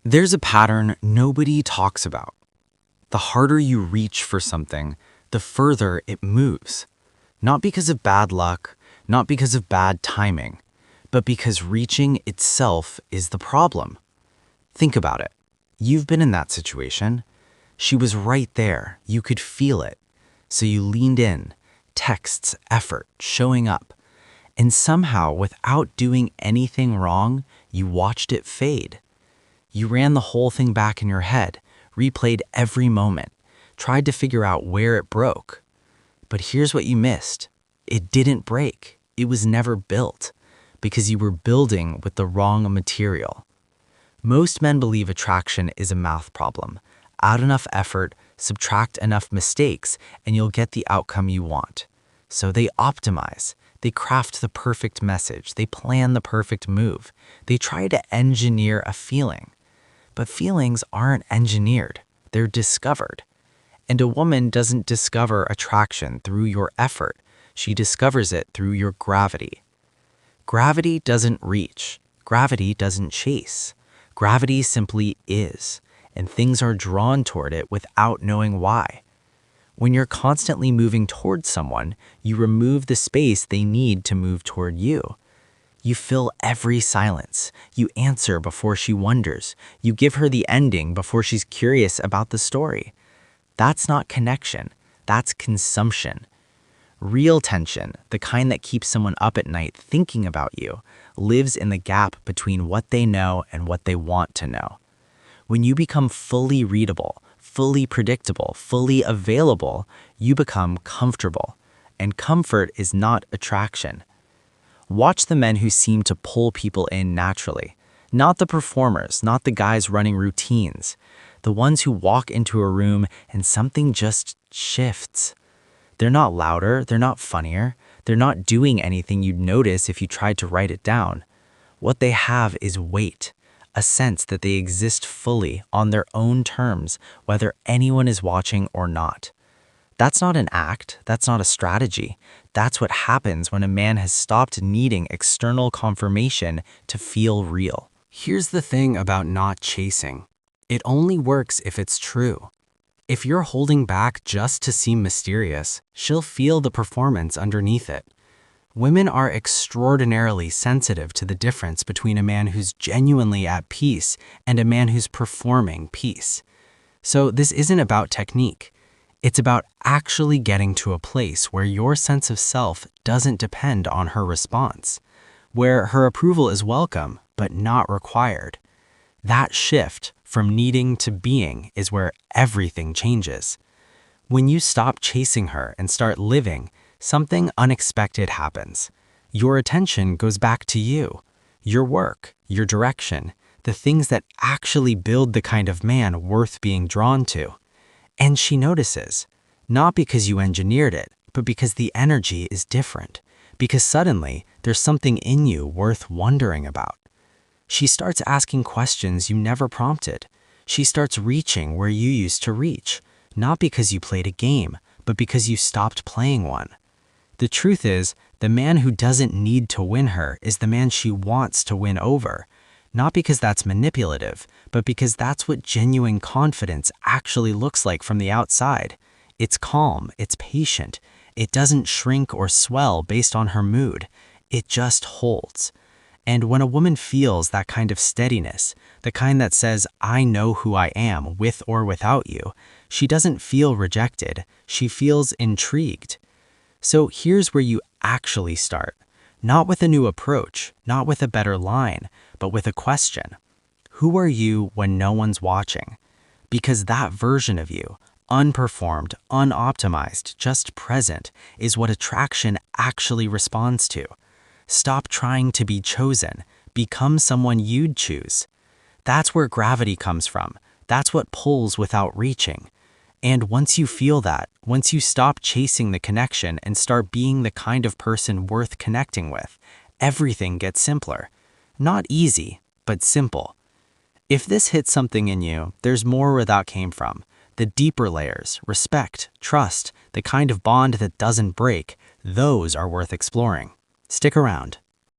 There's a pattern nobody talks about. The harder you reach for something, the further it moves. Not because of bad luck, not because of bad timing, but because reaching itself is the problem. Think about it. You've been in that situation. She was right there. You could feel it. So you leaned in, texts, effort, showing up. And somehow, without doing anything wrong, you watched it fade. You ran the whole thing back in your head, replayed every moment, tried to figure out where it broke. But here's what you missed. It didn't break. It was never built because you were building with the wrong material. Most men believe attraction is a math problem. Add enough effort, subtract enough mistakes, and you'll get the outcome you want. So they optimize. They craft the perfect message. They plan the perfect move. They try to engineer a feeling. But feelings aren't engineered. They're discovered. And a woman doesn't discover attraction through your effort. She discovers it through your gravity. Gravity doesn't reach. Gravity doesn't chase. Gravity simply is, and things are drawn toward it without knowing why. When you're constantly moving toward someone, you remove the space they need to move toward you. You fill every silence. You answer before she wonders. You give her the ending before she's curious about the story. That's not connection. That's consumption. Real tension, the kind that keeps someone up at night thinking about you, lives in the gap between what they know and what they want to know. When you become fully readable, fully predictable, fully available, you become comfortable. And comfort is not attraction. Watch the men who seem to pull people in naturally. Not the performers, not the guys running routines. The ones who walk into a room and something just shifts. They're not louder, they're not funnier, they're not doing anything you'd notice if you tried to write it down. What they have is weight, a sense that they exist fully on their own terms, whether anyone is watching or not. That's not an act, that's not a strategy. That's what happens when a man has stopped needing external confirmation to feel real. Here's the thing about not chasing. It only works if it's true. If you're holding back just to seem mysterious, she'll feel the performance underneath it. Women are extraordinarily sensitive to the difference between a man who's genuinely at peace and a man who's performing peace. So this isn't about technique. It's about actually getting to a place where your sense of self doesn't depend on her response, where her approval is welcome but not required. That shift from needing to being is where everything changes. When you stop chasing her and start living, something unexpected happens. Your attention goes back to you, your work, your direction, the things that actually build the kind of man worth being drawn to. And she notices, not because you engineered it, but because the energy is different, because suddenly there's something in you worth wondering about. She starts asking questions you never prompted. She starts reaching where you used to reach, not because you played a game, but because you stopped playing one. The truth is, the man who doesn't need to win her is the man she wants to win over. Not because that's manipulative, but because that's what genuine confidence actually looks like from the outside. It's calm, it's patient. It doesn't shrink or swell based on her mood. It just holds. And when a woman feels that kind of steadiness, the kind that says, I know who I am with or without you, she doesn't feel rejected. She feels intrigued. So here's where you actually start. Not with a new approach, not with a better line, but with a question. Who are you when no one's watching? Because that version of you, unperformed, unoptimized, just present, is what attraction actually responds to. Stop trying to be chosen. Become someone you'd choose. That's where gravity comes from. That's what pulls without reaching. And once you feel that, once you stop chasing the connection and start being the kind of person worth connecting with, everything gets simpler. Not easy, but simple. If this hits something in you, there's more where that came from. The deeper layers, respect, trust, the kind of bond that doesn't break, those are worth exploring. Stick around.